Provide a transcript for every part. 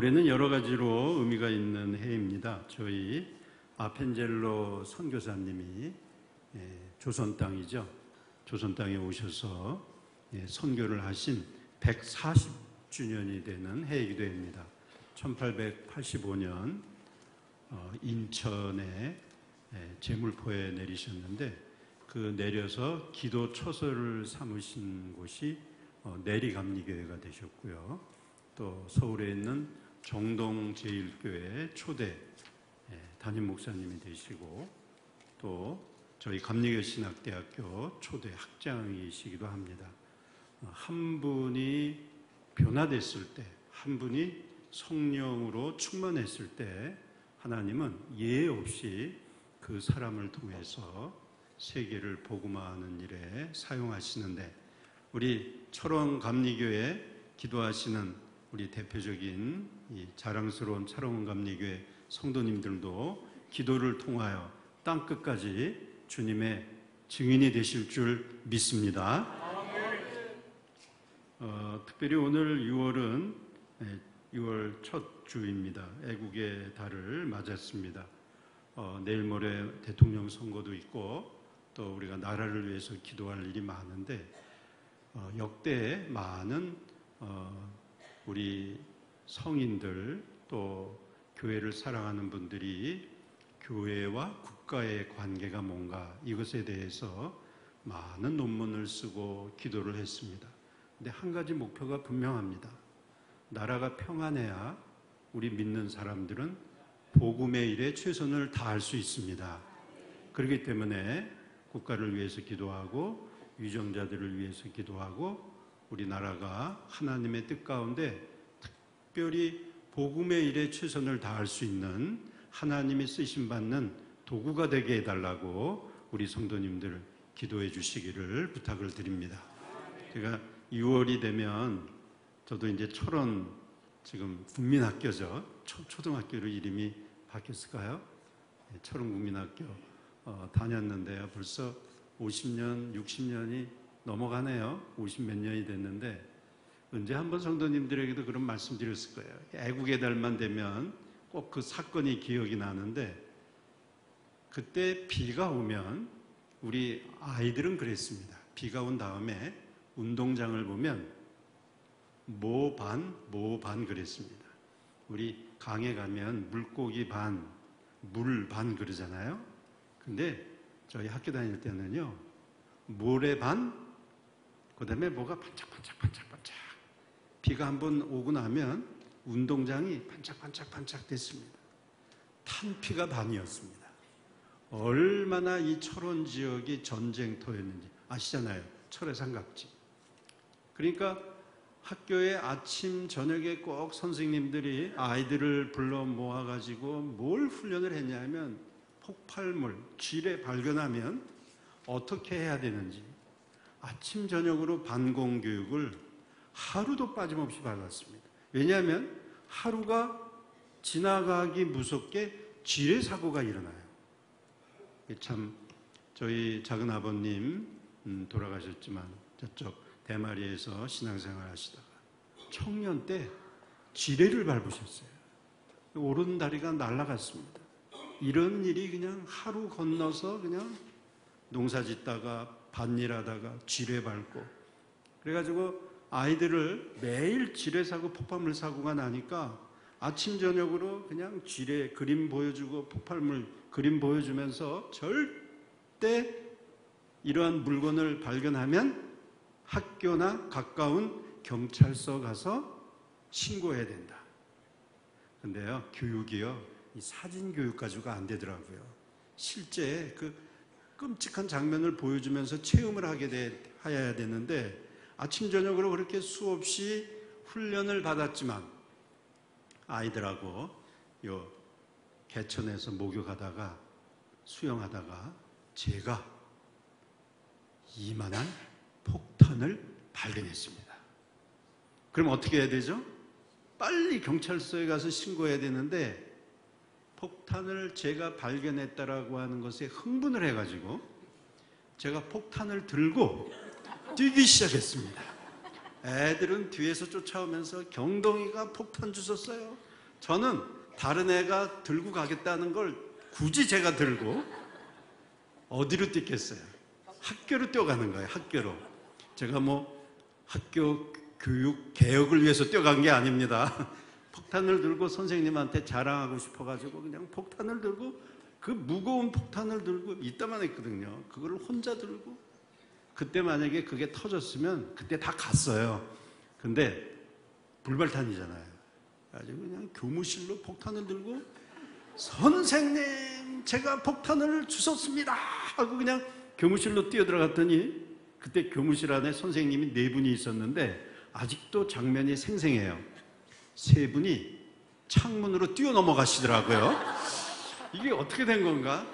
올해는 여러 가지로 의미가 있는 해입니다. 저희 아펜젤로 선교사님이 조선 땅이죠. 조선 땅에 오셔서 선교를 하신 140주년이 되는 해이기도 합니다. 1885년 인천에 제물포에 내리셨는데 그 내려서 기도 처소를 삼으신 곳이 내리감리교회가 되셨고요. 또 서울에 있는 정동제일교회 초대 담임 목사님이 되시고 또 저희 감리교 신학대학교 초대 학장이시기도 합니다. 한 분이 변화됐을 때, 한 분이 성령으로 충만했을 때 하나님은 예외 없이 그 사람을 통해서 세계를 복음화하는 일에 사용하시는데 우리 철원 감리교회 기도하시는 우리 대표적인 이 자랑스러운 철원 감리교회 성도님들도 기도를 통하여 땅끝까지 주님의 증인이 되실 줄 믿습니다. 특별히 오늘 6월 첫 주입니다. 애국의 달을 맞았습니다. 내일 모레 대통령 선거도 있고 또 우리가 나라를 위해서 기도할 일이 많은데 역대 많은 우리 성인들 또 교회를 사랑하는 분들이 교회와 국가의 관계가 뭔가 이것에 대해서 많은 논문을 쓰고 기도를 했습니다. 근데 한 가지 목표가 분명합니다. 나라가 평안해야 우리 믿는 사람들은 복음의 일에 최선을 다할 수 있습니다. 그렇기 때문에 국가를 위해서 기도하고 유정자들을 위해서 기도하고 우리나라가 하나님의 뜻 가운데 특별히 복음의 일에 최선을 다할 수 있는 하나님이 쓰심받는 도구가 되게 해달라고 우리 성도님들 기도해 주시기를 부탁을 드립니다. 제가 6월이 되면 저도 이제 철원 지금 국민학교죠. 초등학교로 이름이 바뀌었을까요? 철원 국민학교 다녔는데요. 벌써 50년, 60년이 넘어가네요. 50몇 년이 됐는데 언제 한번 성도님들에게도 그런 말씀 드렸을 거예요. 애국의 달만 되면 꼭 그 사건이 기억이 나는데 그때 비가 오면 우리 아이들은 그랬습니다. 비가 온 다음에 운동장을 보면 모반 그랬습니다. 우리 강에 가면 물고기 반, 물 반 그러잖아요. 근데 저희 학교 다닐 때는요, 모래 반, 그 다음에 뭐가 반짝반짝. 비가 한번 오고 나면 운동장이 반짝반짝 됐습니다. 탄피가 반이었습니다. 얼마나 이 철원 지역이 전쟁터였는지 아시잖아요. 철의 삼각지. 그러니까 학교에 아침 저녁에 꼭 선생님들이 아이들을 불러 모아가지고 뭘 훈련을 했냐면 폭발물, 지뢰 발견하면 어떻게 해야 되는지 아침 저녁으로 반공 교육을 하루도 빠짐없이 받았습니다. 왜냐하면 하루가 지나가기 무섭게 지뢰 사고가 일어나요. 참 저희 작은 아버님 돌아가셨지만 저쪽 대마리에서 신앙생활 하시다가 청년 때 지뢰를 밟으셨어요. 오른다리가 날아갔습니다. 이런 일이 그냥 하루 건너서 그냥 농사 짓다가 밭일하다가 지뢰 밟고 그래가지고 아이들을 매일 지뢰 사고 폭발물 사고가 나니까 아침 저녁으로 그냥 지뢰 그림 보여주고 폭발물 그림 보여주면서 절대 이러한 물건을 발견하면 학교나 가까운 경찰서 가서 신고해야 된다. 근데요, 교육이요, 이 사진 교육 가지고가 안 되더라고요. 실제 그 끔찍한 장면을 보여주면서 체험을 해야 되는데 아침 저녁으로 그렇게 수없이 훈련을 받았지만 아이들하고 요 개천에서 목욕하다가 수영하다가 제가 이만한 폭탄을 발견했습니다. 그럼 어떻게 해야 되죠? 빨리 경찰서에 가서 신고해야 되는데 폭탄을 제가 발견했다라고 하는 것에 흥분을 해가지고 제가 폭탄을 들고 뛰기 시작했습니다. 애들은 뒤에서 쫓아오면서 경동이가 폭탄 주웠어요. 저는 다른 애가 들고 가겠다는 걸 굳이 제가 들고 어디로 뛰겠어요? 학교로 뛰어가는 거예요. 학교로. 제가 뭐 학교 교육 개혁을 위해서 뛰어간 게 아닙니다. 폭탄을 들고 선생님한테 자랑하고 싶어가지고 그냥 폭탄을 들고, 그 무거운 폭탄을 들고 이따만 했거든요. 그걸 혼자 들고. 그때 만약에 그게 터졌으면 그때 다 갔어요. 근데 불발탄이잖아요. 가지고 그냥 교무실로 폭탄을 들고, 선생님 제가 폭탄을 주웠습니다 하고 그냥 교무실로 뛰어들어갔더니, 그때 교무실 안에 선생님이 4분이 있었는데 아직도 장면이 생생해요. 3분이 창문으로 뛰어넘어가시더라고요. 이게 어떻게 된 건가?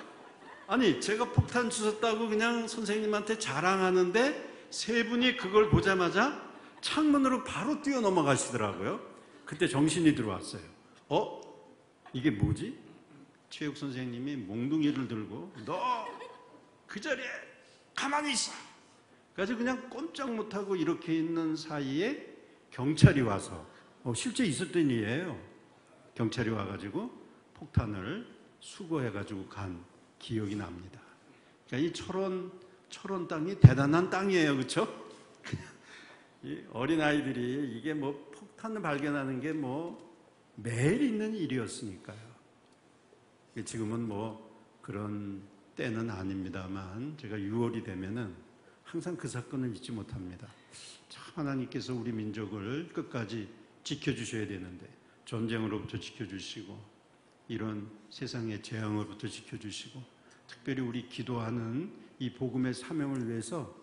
아니, 제가 폭탄 주웠다고 그냥 선생님한테 자랑하는데 3분이 그걸 보자마자 창문으로 바로 뛰어넘어가시더라고요. 그때 정신이 들어왔어요. 이게 뭐지? 체육 선생님이 몽둥이를 들고 너 그 자리에 가만히 있어! 그래서 그냥 꼼짝 못하고 이렇게 있는 사이에 경찰이 와서, 실제 있었던 일이에요. 경찰이 와가지고 폭탄을 수거해가지고 간 기억이 납니다. 그러니까 이 철원 땅이 대단한 땅이에요. 그렇죠? 이 어린아이들이 이게 뭐 폭탄을 발견하는 게 뭐 매일 있는 일이었으니까요. 지금은 뭐 그런 때는 아닙니다만, 제가 6월이 되면은 항상 그 사건을 잊지 못합니다. 참 하나님께서 우리 민족을 끝까지 지켜주셔야 되는데, 전쟁으로부터 지켜주시고 이런 세상의 재앙으로부터 지켜주시고, 특별히 우리 기도하는 이 복음의 사명을 위해서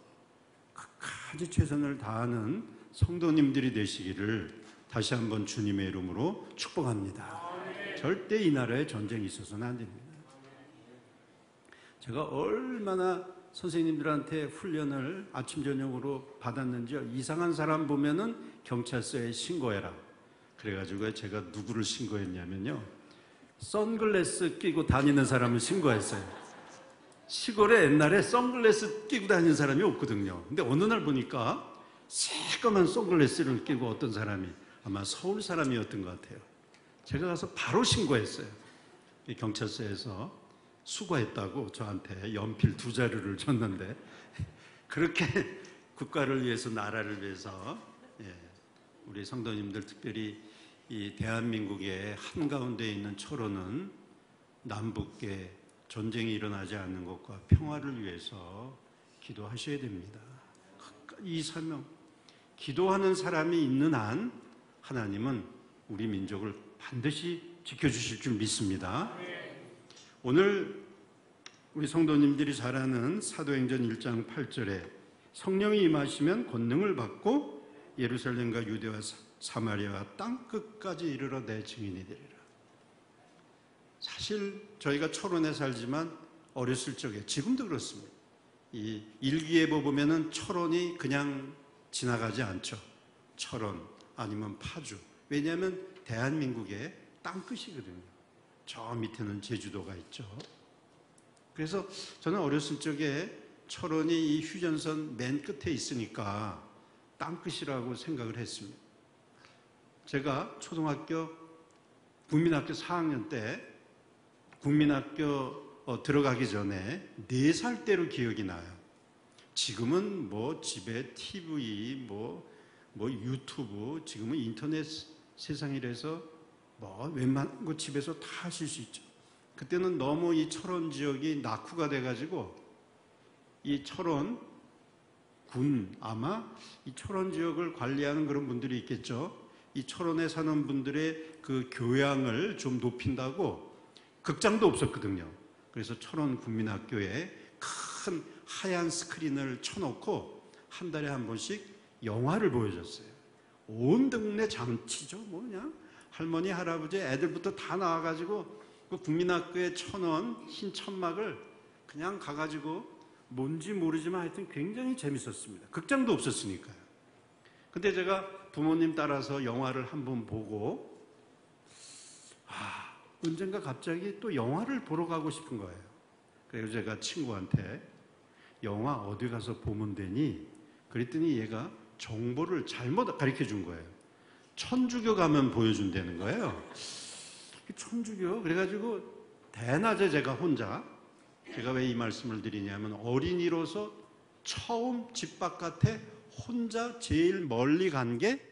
끝까지 최선을 다하는 성도님들이 되시기를 다시 한번 주님의 이름으로 축복합니다. 절대 이 나라에 전쟁이 있어서는 안 됩니다. 제가 얼마나 선생님들한테 훈련을 아침 저녁으로 받았는지요. 이상한 사람 보면은 경찰서에 신고해라. 그래가지고 제가 누구를 신고했냐면요, 선글라스 끼고 다니는 사람을 신고했어요. 시골에 옛날에 선글라스 끼고 다니는 사람이 없거든요. 근데 어느 날 보니까 새까만 선글라스를 끼고 어떤 사람이, 아마 서울 사람이었던 것 같아요. 제가 가서 바로 신고했어요. 경찰서에서 수고했다고 저한테 연필 2자루를 줬는데, 그렇게 국가를 위해서, 나라를 위해서, 우리 성도님들, 특별히 이 대한민국의 한가운데 있는 철원은 남북계 전쟁이 일어나지 않는 것과 평화를 위해서 기도하셔야 됩니다. 이 사명, 기도하는 사람이 있는 한 하나님은 우리 민족을 반드시 지켜주실 줄 믿습니다. 오늘 우리 성도님들이 잘 아는 사도행전 1장 8절에 성령이 임하시면 권능을 받고 예루살렘과 유대와 사마리아와 땅끝까지 이르러 내 증인이 되리라. 사실 저희가 철원에 살지만 어렸을 적에, 지금도 그렇습니다. 이 일기예보 보면은 철원이 그냥 지나가지 않죠. 철원 아니면 파주. 왜냐하면 대한민국의 땅끝이거든요. 저 밑에는 제주도가 있죠. 그래서 저는 어렸을 적에 철원이 이 휴전선 맨 끝에 있으니까 땅끝이라고 생각을 했습니다. 제가 초등학교 국민학교 4학년 때 국민학교 들어가기 전에 4살 때로 기억이 나요. 지금은 뭐 집에 TV, 뭐 유튜브, 지금은 인터넷 세상이라서 뭐 웬만한 거 집에서 다 하실 수 있죠. 그때는 너무 이 철원 지역이 낙후가 돼가지고, 이 철원 군, 아마 이 철원 지역을 관리하는 그런 분들이 있겠죠. 이 철원에 사는 분들의 그 교양을 좀 높인다고 극장도 없었거든요. 그래서 철원 국민학교에 큰 하얀 스크린을 쳐놓고 한 달에 한 번씩 영화를 보여줬어요. 온 동네 잔치죠. 뭐 그냥 할머니, 할아버지, 애들부터 다 나와가지고 그 국민학교에 쳐놓은 흰 천막을 그냥 가가지고, 뭔지 모르지만 하여튼 굉장히 재밌었습니다. 극장도 없었으니까요. 근데 제가 부모님 따라서 영화를 한번 보고, 언젠가 갑자기 또 영화를 보러 가고 싶은 거예요. 그래서 제가 친구한테 영화 어디 가서 보면 되니? 그랬더니 얘가 정보를 잘못 가르쳐 준 거예요. 천주교 가면 보여준다는 거예요. 천주교 그래가지고 대낮에 제가 왜 이 말씀을 드리냐면 어린이로서 처음 집 바깥에 혼자 제일 멀리 간 게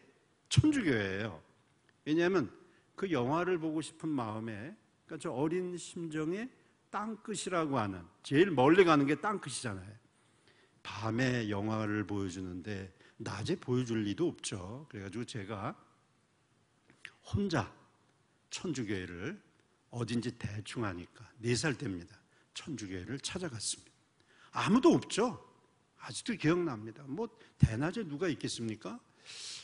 천주교예요. 왜냐하면 그 영화를 보고 싶은 마음에, 그러니까 저 어린 심정에 땅끝이라고 하는, 제일 멀리 가는 게 땅끝이잖아요. 밤에 영화를 보여주는데 낮에 보여줄 리도 없죠. 그래가지고 제가 혼자 천주교회를 어딘지 대충 아니까 4살 때입니다. 천주교회를 찾아갔습니다. 아무도 없죠. 아직도 기억납니다. 뭐 대낮에 누가 있겠습니까?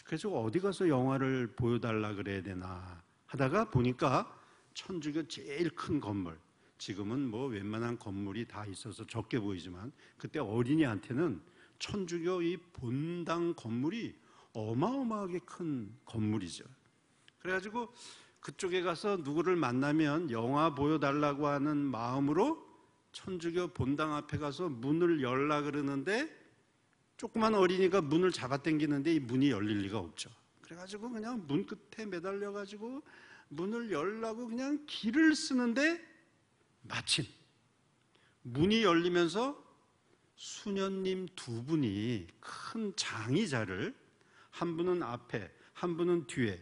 그래서 어디 가서 영화를 보여달라 그래야 되나 하다가 보니까 천주교 제일 큰 건물, 지금은 뭐 웬만한 건물이 다 있어서 적게 보이지만 그때 어린이한테는 천주교 이 본당 건물이 어마어마하게 큰 건물이죠. 그래가지고 그쪽에 가서 누구를 만나면 영화 보여달라고 하는 마음으로 천주교 본당 앞에 가서 문을 열라 그러는데 조그만 어린이가 문을 잡아당기는데 이 문이 열릴 리가 없죠. 그래가지고 그냥 문 끝에 매달려가지고 문을 열라고 그냥 기를 쓰는데 마침 문이 열리면서 수녀님 2분이 큰 장의자를, 한 분은 앞에 한 분은 뒤에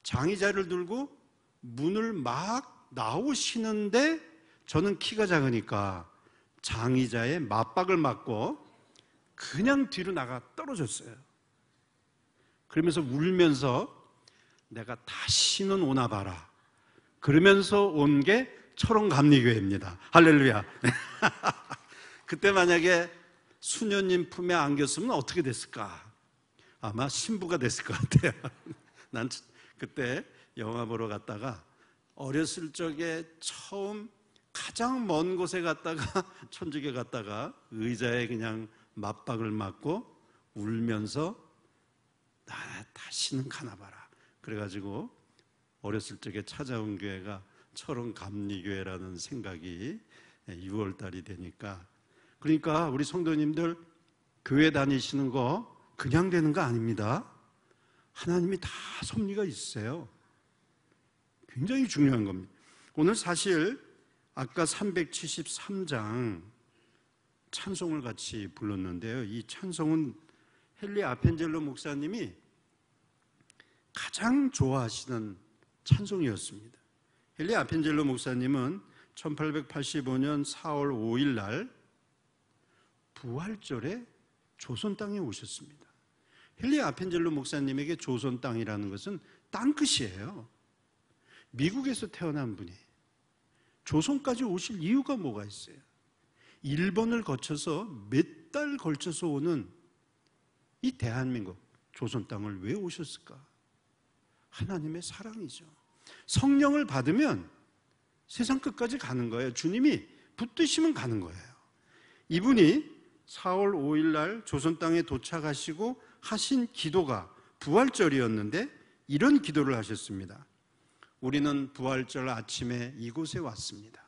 장의자를 들고 문을 막 나오시는데 저는 키가 작으니까 장의자의 맞박을 맞고 그냥 뒤로 나가 떨어졌어요. 그러면서 울면서 내가 다시는 오나 봐라 그러면서 온 게 철원감리교회입니다. 할렐루야. 그때 만약에 수녀님 품에 안겼으면 어떻게 됐을까? 아마 신부가 됐을 것 같아요. 난 그때 영화 보러 갔다가 어렸을 적에 처음 가장 먼 곳에 갔다가 천주교 갔다가 의자에 그냥 맞박을 맞고 울면서 나 다시는 가나 봐라. 그래가지고 어렸을 적에 찾아온 교회가 철원감리교회라는 생각이 6월달이 되니까, 그러니까 우리 성도님들 교회 다니시는 거 그냥 되는 거 아닙니다. 하나님이 다 섭리가 있어요. 굉장히 중요한 겁니다. 오늘 사실 아까 373장 찬송을 같이 불렀는데요. 이 찬송은 헨리 아펜젤로 목사님이 가장 좋아하시는 찬송이었습니다. 헨리 아펜젤로 목사님은 1885년 4월 5일 날 부활절에 조선 땅에 오셨습니다. 헨리 아펜젤로 목사님에게 조선 땅이라는 것은 땅끝이에요. 미국에서 태어난 분이 조선까지 오실 이유가 뭐가 있어요? 일본을 거쳐서 몇 달 걸쳐서 오는 이 대한민국 조선 땅을 왜 오셨을까? 하나님의 사랑이죠. 성령을 받으면 세상 끝까지 가는 거예요. 주님이 붙드시면 가는 거예요. 이분이 4월 5일 날 조선 땅에 도착하시고 하신 기도가 부활절이었는데 이런 기도를 하셨습니다. 우리는 부활절 아침에 이곳에 왔습니다.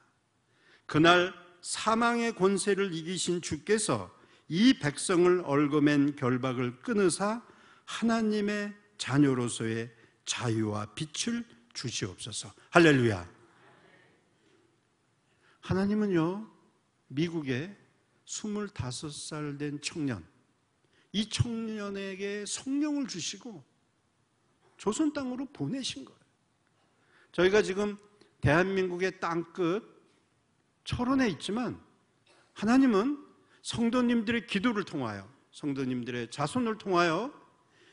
그날 사망의 권세를 이기신 주께서 이 백성을 얽어맨 결박을 끊으사 하나님의 자녀로서의 자유와 빛을 주시옵소서. 할렐루야. 하나님은요, 미국에 25살 된 청년, 이 청년에게 성령을 주시고 조선 땅으로 보내신 거예요. 저희가 지금 대한민국의 땅끝 철원에 있지만 하나님은 성도님들의 기도를 통하여, 성도님들의 자손을 통하여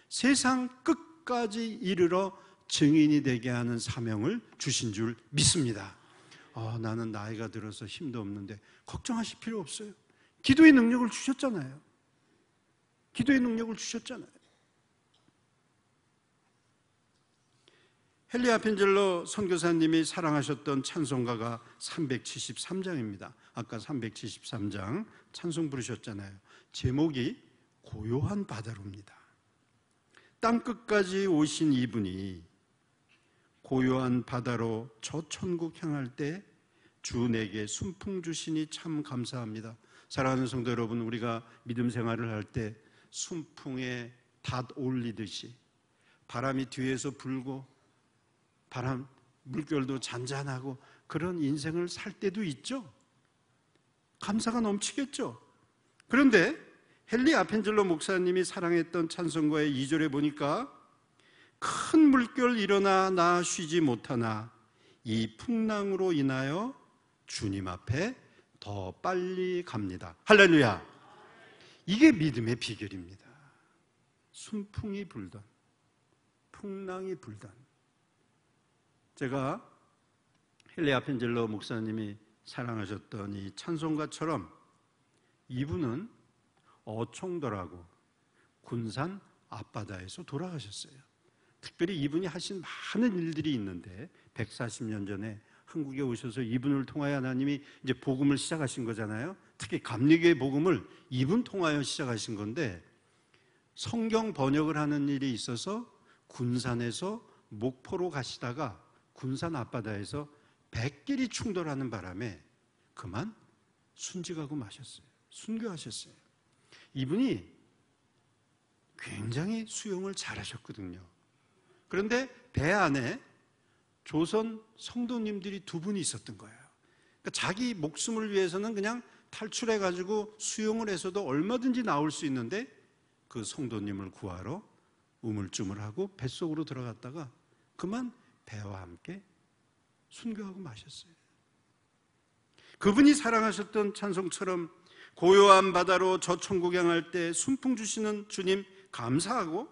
세상 끝까지 이르러 증인이 되게 하는 사명을 주신 줄 믿습니다. 나는 나이가 들어서 힘도 없는데 걱정하실 필요 없어요. 기도의 능력을 주셨잖아요. 기도의 능력을 주셨잖아요. 헨리 아펜젤로 선교사님이 사랑하셨던 찬송가가 373장입니다. 아까 373장 찬송 부르셨잖아요. 제목이 고요한 바다로입니다. 땅끝까지 오신 이분이 고요한 바다로 저 천국 향할 때 주 내게 순풍 주시니 참 감사합니다. 사랑하는 성도 여러분, 우리가 믿음 생활을 할 때 순풍에 닷 올리듯이 바람이 뒤에서 불고 바람 물결도 잔잔하고 그런 인생을 살 때도 있죠. 감사가 넘치겠죠. 그런데 헨리 아펜젤로 목사님이 사랑했던 찬송가의 2절에 보니까 큰 물결 일어나 나 쉬지 못하나 이 풍랑으로 인하여 주님 앞에 더 빨리 갑니다. 할렐루야. 이게 믿음의 비결입니다. 순풍이 불던, 풍랑이 불던. 제가 헨리 아펜젤로 목사님이 사랑하셨던 이 찬송가처럼 이분은 어촌도라고 군산 앞바다에서 돌아가셨어요. 특별히 이분이 하신 많은 일들이 있는데 140년 전에 한국에 오셔서 이분을 통하여 하나님이 이제 복음을 시작하신 거잖아요. 특히 감리교의 복음을 이분 통하여 시작하신 건데, 성경 번역을 하는 일이 있어서 군산에서 목포로 가시다가 군산 앞바다에서 백길이 충돌하는 바람에 그만 순직하고 마셨어요. 순교하셨어요. 이분이 굉장히 수영을 잘하셨거든요. 그런데 배 안에 조선 성도님들이 2분이 있었던 거예요. 그러니까 자기 목숨을 위해서는 그냥 탈출해가지고 수영을 해서도 얼마든지 나올 수 있는데 그 성도님을 구하러 우물쭈물하고 뱃속으로 들어갔다가 그만 배와 함께 순교하고 마셨어요. 그분이 사랑하셨던 찬송처럼 고요한 바다로 저 천국 향할 때 순풍 주시는 주님 감사하고,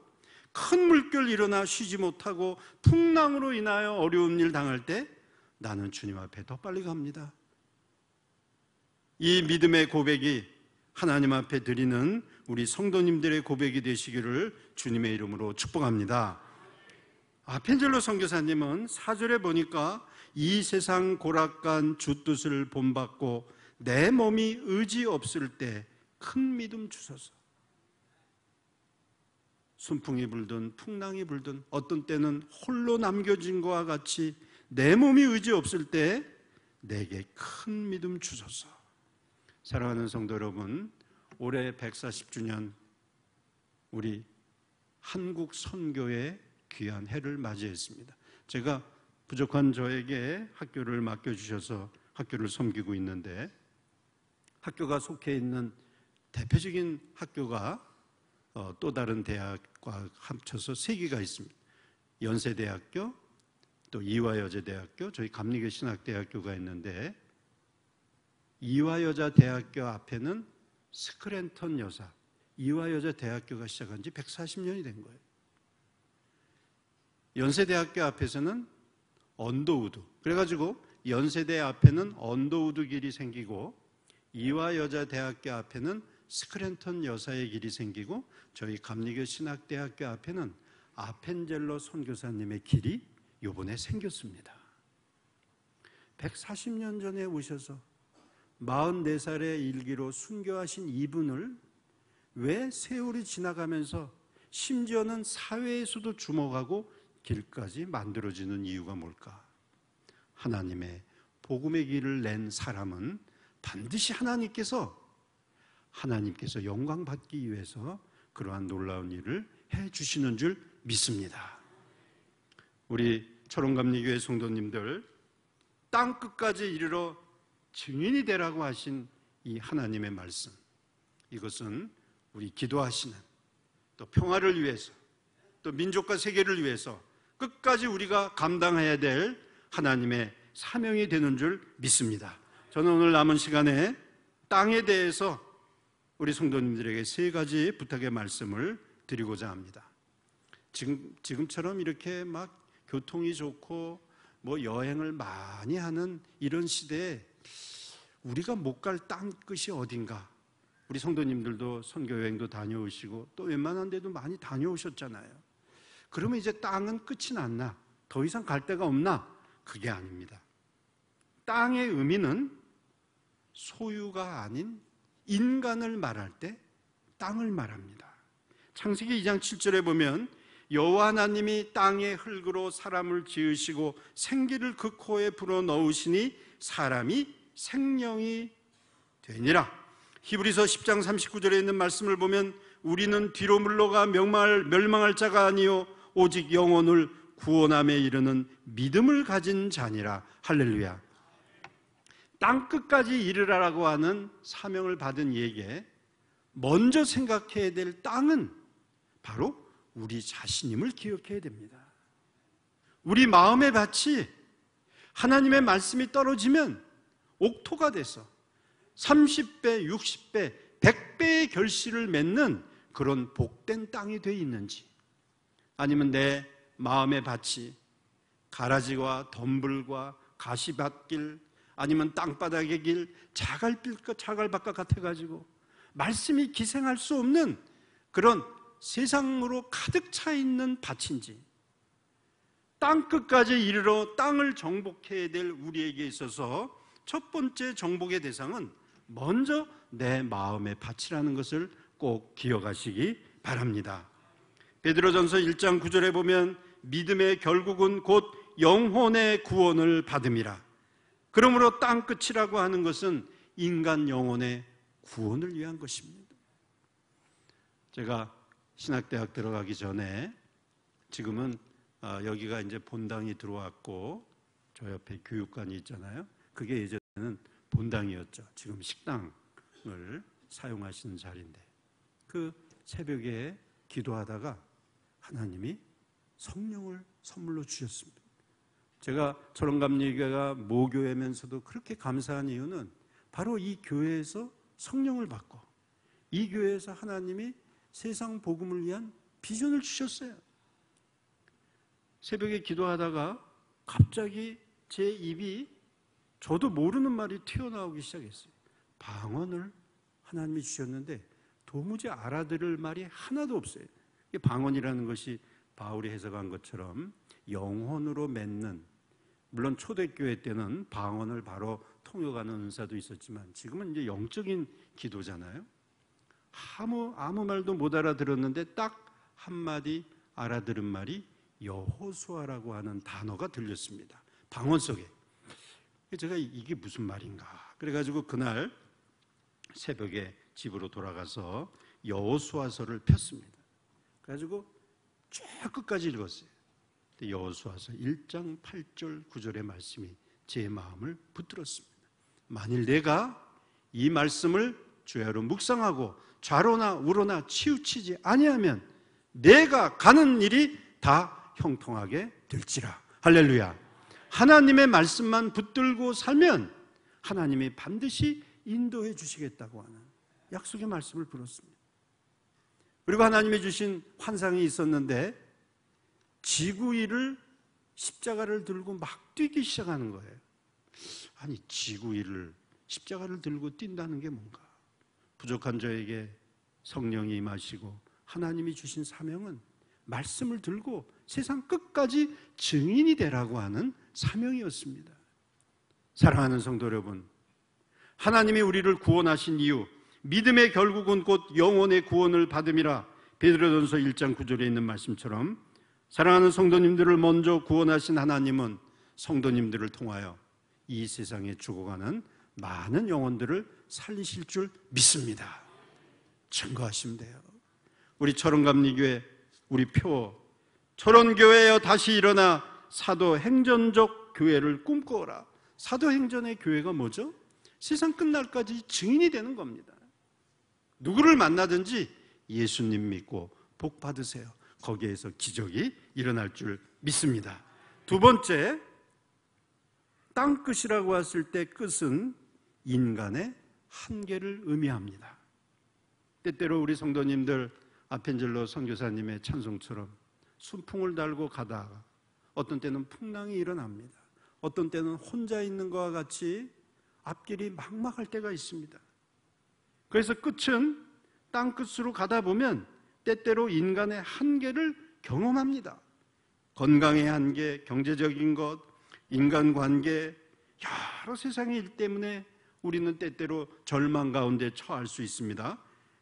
큰 물결 일어나 쉬지 못하고 풍랑으로 인하여 어려운 일 당할 때 나는 주님 앞에 더 빨리 갑니다. 이 믿음의 고백이 하나님 앞에 드리는 우리 성도님들의 고백이 되시기를 주님의 이름으로 축복합니다. 아펜젤로 선교사님은 4절에 보니까 이 세상 고락간 주 뜻을 본받고 내 몸이 의지 없을 때 큰 믿음 주소서. 순풍이 불든 풍랑이 불든 어떤 때는 홀로 남겨진 것과 같이 내 몸이 의지 없을 때 내게 큰 믿음 주소서. 사랑하는 성도 여러분, 올해 140주년 우리 한국 선교의 귀한 해를 맞이했습니다. 제가 부족한 저에게 학교를 맡겨주셔서 학교를 섬기고 있는데, 학교가 속해 있는 대표적인 학교가 또 다른 대학과 합쳐서 3개가 있습니다. 연세대학교, 또 이화여자대학교, 저희 감리교 신학대학교가 있는데, 이화여자대학교 앞에는 스크랜턴 여사, 이화여자대학교가 시작한 지 140년이 된 거예요. 연세대학교 앞에서는 언더우드, 그래가지고 연세대 앞에는 언더우드 길이 생기고 이화여자대학교 앞에는 스크랜턴 여사의 길이 생기고 저희 감리교 신학대학교 앞에는 아펜젤로 선교사님의 길이 요번에 생겼습니다. 140년 전에 오셔서 44살의 일기로 순교하신 이분을 왜 세월이 지나가면서 심지어는 사회에서도 주목하고 길까지 만들어지는 이유가 뭘까? 하나님의 복음의 길을 낸 사람은 반드시 하나님께서 영광 받기 위해서 그러한 놀라운 일을 해 주시는 줄 믿습니다. 우리 철원감리교회 성도님들, 땅 끝까지 이르러 증인이 되라고 하신 이 하나님의 말씀, 이것은 우리 기도하시는, 또 평화를 위해서, 또 민족과 세계를 위해서 끝까지 우리가 감당해야 될 하나님의 사명이 되는 줄 믿습니다. 저는 오늘 남은 시간에 땅에 대해서 우리 성도님들에게 3가지 부탁의 말씀을 드리고자 합니다. 지금처럼 이렇게 막 교통이 좋고 뭐 여행을 많이 하는 이런 시대에 우리가 못 갈 땅 끝이 어딘가? 우리 성도님들도 선교여행도 다녀오시고 또 웬만한 데도 많이 다녀오셨잖아요. 그러면 이제 땅은 끝이 났나? 더 이상 갈 데가 없나? 그게 아닙니다. 땅의 의미는 소유가 아닌 인간을 말할 때 땅을 말합니다. 창세기 2장 7절에 보면 여호와 하나님이 땅의 흙으로 사람을 지으시고 생기를 그 코에 불어넣으시니 사람이 생명이 되니라. 히브리서 10장 39절에 있는 말씀을 보면 우리는 뒤로 물러가 멸망할 자가 아니요 오직 영혼을 구원함에 이르는 믿음을 가진 자니라. 할렐루야. 땅끝까지 이르라라고 하는 사명을 받은 이에게 먼저 생각해야 될 땅은 바로 우리 자신임을 기억해야 됩니다. 우리 마음의 밭이 하나님의 말씀이 떨어지면 옥토가 돼서 30배, 60배, 100배의 결실을 맺는 그런 복된 땅이 되어 있는지, 아니면 내 마음의 밭이 가라지와 덤불과 가시밭길, 아니면 땅바닥의 길, 자갈밭과 같아가지고 말씀이 기생할 수 없는 그런 세상으로 가득 차 있는 밭인지, 땅끝까지 이르러 땅을 정복해야 될 우리에게 있어서 첫 번째 정복의 대상은 먼저 내 마음의 밭이라는 것을 꼭 기억하시기 바랍니다. 베드로전서 1장 9절에 보면 믿음의 결국은 곧 영혼의 구원을 받음이라. 그러므로 땅끝이라고 하는 것은 인간 영혼의 구원을 위한 것입니다. 제가 신학대학 들어가기 전에, 지금은 여기가 이제 본당이 들어왔고 저 옆에 교육관이 있잖아요. 그게 예전에는 본당이었죠. 지금 식당을 사용하시는 자리인데, 그 새벽에 기도하다가 하나님이 성령을 선물로 주셨습니다. 제가 철원감리교회가 모교회면서도 그렇게 감사한 이유는 바로 이 교회에서 성령을 받고 이 교회에서 하나님이 세상 복음을 위한 비전을 주셨어요. 새벽에 기도하다가 갑자기 제 입이 저도 모르는 말이 튀어나오기 시작했어요. 방언을 하나님이 주셨는데 도무지 알아들을 말이 하나도 없어요. 방언이라는 것이 바울이 해석한 것처럼 영혼으로 맺는, 물론 초대교회 때는 방언을 바로 통역하는 은사도 있었지만 지금은 이제 영적인 기도잖아요. 아무 말도 못 알아들었는데 딱 한마디 알아들은 말이 여호수아라고 하는 단어가 들렸습니다. 방언 속에. 제가 이게 무슨 말인가, 그래가지고 그날 새벽에 집으로 돌아가서 여호수아서를 폈습니다. 그래가지고 쭉 끝까지 읽었어요. 여호수아서 1장 8절 9절의 말씀이 제 마음을 붙들었습니다. 만일 내가 이 말씀을 주야로 묵상하고 좌로나 우로나 치우치지 아니하면 내가 가는 일이 다 형통하게 될지라. 할렐루야. 하나님의 말씀만 붙들고 살면 하나님이 반드시 인도해 주시겠다고 하는 약속의 말씀을 들었습니다. 그리고 하나님이 주신 환상이 있었는데 지구일을 십자가를 들고 막 뛰기 시작하는 거예요. 아니, 지구일을 십자가를 들고 뛴다는 게 뭔가? 부족한 저에게 성령이 임하시고 하나님이 주신 사명은 말씀을 들고 세상 끝까지 증인이 되라고 하는 사명이었습니다. 사랑하는 성도 여러분, 하나님이 우리를 구원하신 이유, 믿음의 결국은 곧 영혼의 구원을 받음이라. 베드로전서 1장 9절에 있는 말씀처럼 사랑하는 성도님들을 먼저 구원하신 하나님은 성도님들을 통하여 이 세상에 죽어가는 많은 영혼들을 살리실 줄 믿습니다. 증거하시면 돼요. 우리 철원감리교회, 우리 표 철원교회여 다시 일어나 사도행전적 교회를 꿈꾸어라. 사도행전의 교회가 뭐죠? 세상 끝날까지 증인이 되는 겁니다. 누구를 만나든지 예수님 믿고 복 받으세요. 거기에서 기적이 일어날 줄 믿습니다. 두 번째, 땅끝이라고 했을 때 끝은 인간의 한계를 의미합니다. 때때로 우리 성도님들 아펜젤로 선교사님의 찬송처럼 순풍을 달고 가다가 어떤 때는 풍랑이 일어납니다. 어떤 때는 혼자 있는 것과 같이 앞길이 막막할 때가 있습니다. 그래서 끝은 땅끝으로 가다 보면 때때로 인간의 한계를 경험합니다. 건강의 한계, 경제적인 것, 인간관계, 여러 세상의 일 때문에 우리는 때때로 절망 가운데 처할 수 있습니다.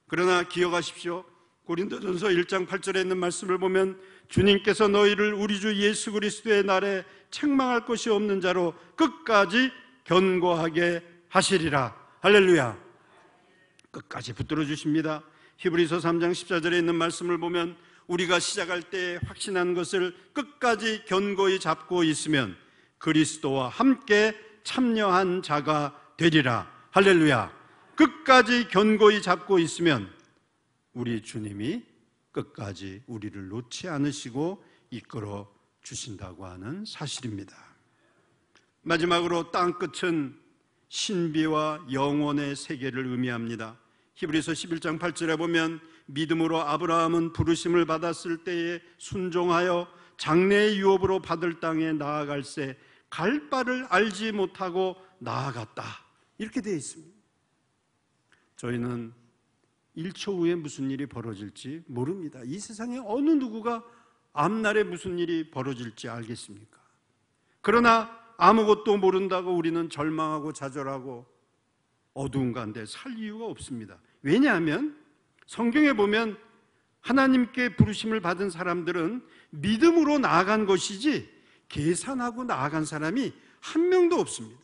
그러나 기억하십시오. 고린도전서 1장 8절에 있는 말씀을 보면 주님께서 너희를 우리 주 예수 그리스도의 날에 책망할 것이 없는 자로 끝까지 견고하게 하시리라. 할렐루야. 끝까지 붙들어 주십니다. 히브리서 3장 14절에 있는 말씀을 보면 우리가 시작할 때 확신한 것을 끝까지 견고히 잡고 있으면 그리스도와 함께 참여한 자가 되리라. 할렐루야. 끝까지 견고히 잡고 있으면 우리 주님이 끝까지 우리를 놓지 않으시고 이끌어 주신다고 하는 사실입니다. 마지막으로 땅끝은 신비와 영원의 세계를 의미합니다. 히브리서 11장 8절에 보면 믿음으로 아브라함은 부르심을 받았을 때에 순종하여 장래의 유업으로 받을 땅에 나아갈새 갈 바를 알지 못하고 나아갔다. 이렇게 되어 있습니다. 저희는 1초 후에 무슨 일이 벌어질지 모릅니다. 이 세상에 어느 누구가 앞날에 무슨 일이 벌어질지 알겠습니까? 그러나 아무것도 모른다고 우리는 절망하고 좌절하고 어두운 가운데 살 이유가 없습니다. 왜냐하면 성경에 보면 하나님께 부르심을 받은 사람들은 믿음으로 나아간 것이지 계산하고 나아간 사람이 한 명도 없습니다.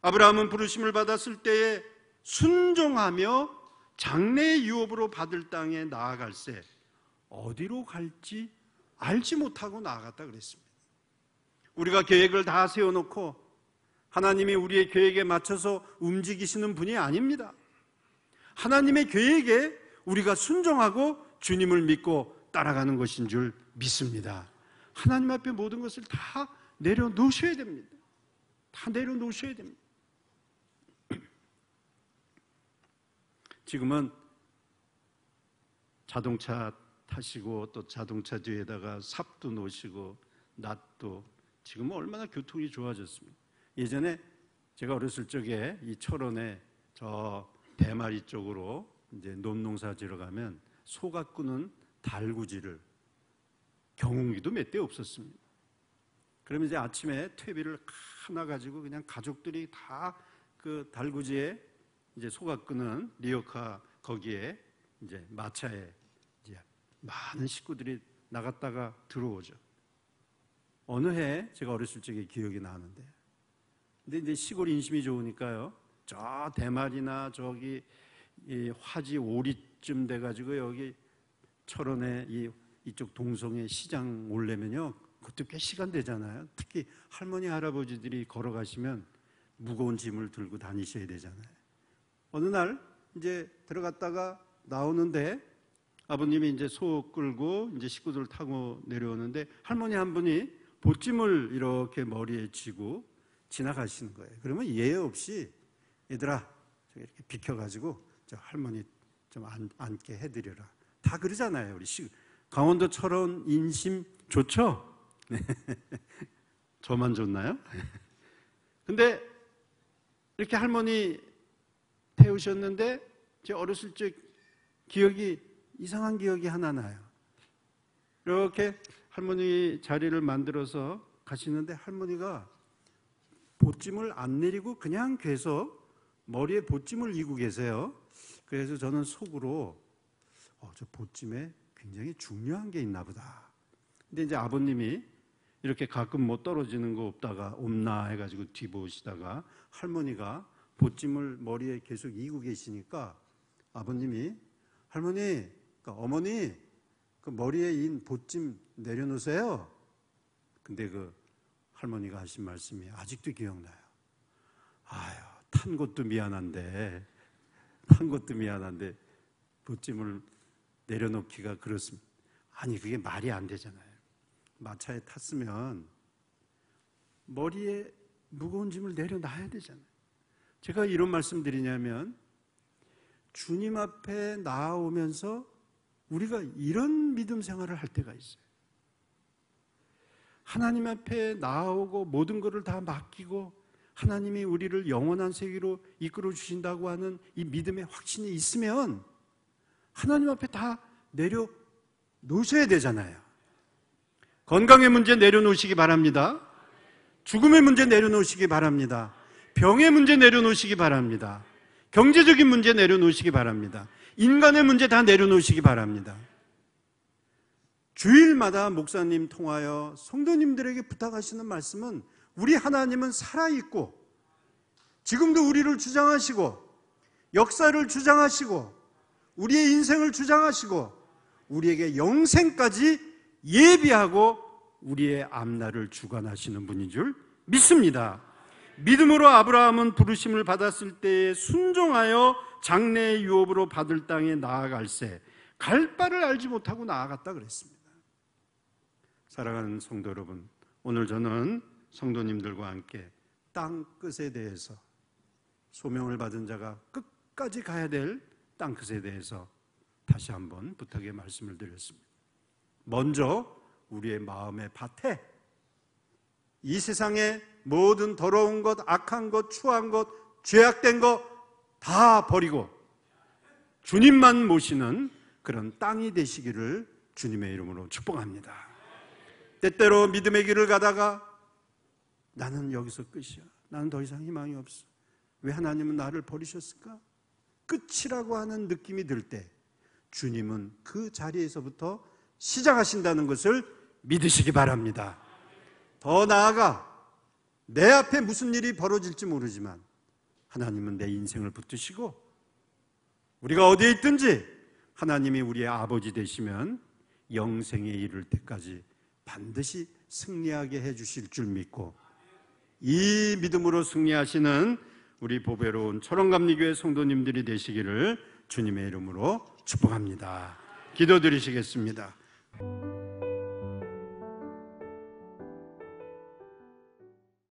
아브라함은 부르심을 받았을 때에 순종하며 장래의 유업으로 받을 땅에 나아갈새 어디로 갈지 알지 못하고 나아갔다 그랬습니다. 우리가 계획을 다 세워놓고 하나님이 우리의 계획에 맞춰서 움직이시는 분이 아닙니다. 하나님의 계획에 우리가 순종하고 주님을 믿고 따라가는 것인 줄 믿습니다. 하나님 앞에 모든 것을 다 내려놓으셔야 됩니다. 다 내려놓으셔야 됩니다. 지금은 자동차 타시고 또 자동차 뒤에다가 삽도 놓으시고 낫도 지금은 얼마나 교통이 좋아졌습니다. 예전에 제가 어렸을 적에 이 철원에 저 대마리 쪽으로 이제 논농사 지러 가면 소가 꾸는 달구지를 경운기도 몇 대 없었습니다. 그러면 이제 아침에 퇴비를 하나 가지고 그냥 가족들이 다 그 달구지에 이제 소가 끄는 리어카 거기에 이제 마차에 이제 많은 식구들이 나갔다가 들어오죠. 어느 해 제가 어렸을 적에 기억이 나는데, 근데 이제 시골 인심이 좋으니까요. 저 대마리나 저기 이 화지 오리쯤 돼가지고 여기 철원에 이쪽 동성에 시장 오려면요. 그것도 꽤 시간 되잖아요. 특히 할머니 할아버지들이 걸어가시면 무거운 짐을 들고 다니셔야 되잖아요. 어느 날 이제 들어갔다가 나오는데 아버님이 이제 소 끌고 이제 식구들 타고 내려오는데 할머니 한 분이 보찜을 이렇게 머리에 쥐고 지나가시는 거예요. 그러면 예의 없이 얘들아 이렇게 비켜가지고 저 할머니 좀 앉게 해드려라. 다 그러잖아요. 우리 강원도 철원 인심 좋죠? 저만 좋나요? 근데 이렇게 할머니 태우셨는데 제 어렸을 적 기억이 이상한 기억이 하나 나요. 이렇게 할머니 자리를 만들어서 가시는데 할머니가 보찜을 안 내리고 그냥 계속 머리에 보찜을 이고 계세요. 그래서 저는 속으로 저 보찜에 굉장히 중요한 게 있나 보다. 근데 이제 아버님이 이렇게 가끔 뭐 떨어지는 거 없나 해가지고 뒤보시다가 할머니가 보찜을 머리에 계속 이고 계시니까 아버님이 할머니, 그러니까 어머니 그 머리에 인 보찜 내려놓으세요. 근데 그 할머니가 하신 말씀이 아직도 기억나요. 아유, 탄 것도 미안한데 보찜을 내려놓기가 그렇습니다. 아니 그게 말이 안 되잖아요. 마차에 탔으면 머리에 무거운 짐을 내려놔야 되잖아요. 제가 이런 말씀 드리냐면 주님 앞에 나아오면서 우리가 이런 믿음 생활을 할 때가 있어요. 하나님 앞에 나아오고 모든 것을 다 맡기고 하나님이 우리를 영원한 세계로 이끌어 주신다고 하는 이 믿음의 확신이 있으면 하나님 앞에 다 내려놓으셔야 되잖아요. 건강의 문제 내려놓으시기 바랍니다. 죽음의 문제 내려놓으시기 바랍니다. 병의 문제 내려놓으시기 바랍니다. 경제적인 문제 내려놓으시기 바랍니다. 인간의 문제 다 내려놓으시기 바랍니다. 주일마다 목사님 통하여 성도님들에게 부탁하시는 말씀은 우리 하나님은 살아있고 지금도 우리를 주장하시고 역사를 주장하시고 우리의 인생을 주장하시고 우리에게 영생까지 예비하고 우리의 앞날을 주관하시는 분인 줄 믿습니다. 믿음으로 아브라함은 부르심을 받았을 때에 순종하여 장래의 유업으로 받을 땅에 나아갈새 갈 바를 알지 못하고 나아갔다 그랬습니다. 사랑하는 성도 여러분, 오늘 저는 성도님들과 함께 땅 끝에 대해서, 소명을 받은 자가 끝까지 가야 될 땅 끝에 대해서 다시 한번 부탁의 말씀을 드렸습니다. 먼저 우리의 마음의 밭에 이 세상의 모든 더러운 것, 악한 것, 추한 것, 죄악된 것 다 버리고 주님만 모시는 그런 땅이 되시기를 주님의 이름으로 축복합니다. 때때로 믿음의 길을 가다가 나는 여기서 끝이야, 나는 더 이상 희망이 없어, 왜 하나님은 나를 버리셨을까? 끝이라고 하는 느낌이 들 때 주님은 그 자리에서부터 시작하신다는 것을 믿으시기 바랍니다. 더 나아가 내 앞에 무슨 일이 벌어질지 모르지만 하나님은 내 인생을 붙드시고 우리가 어디에 있든지 하나님이 우리의 아버지 되시면 영생에 이를 때까지 반드시 승리하게 해주실 줄 믿고, 이 믿음으로 승리하시는 우리 보배로운 철원감리교회 성도님들이 되시기를 주님의 이름으로 축복합니다. 기도드리시겠습니다.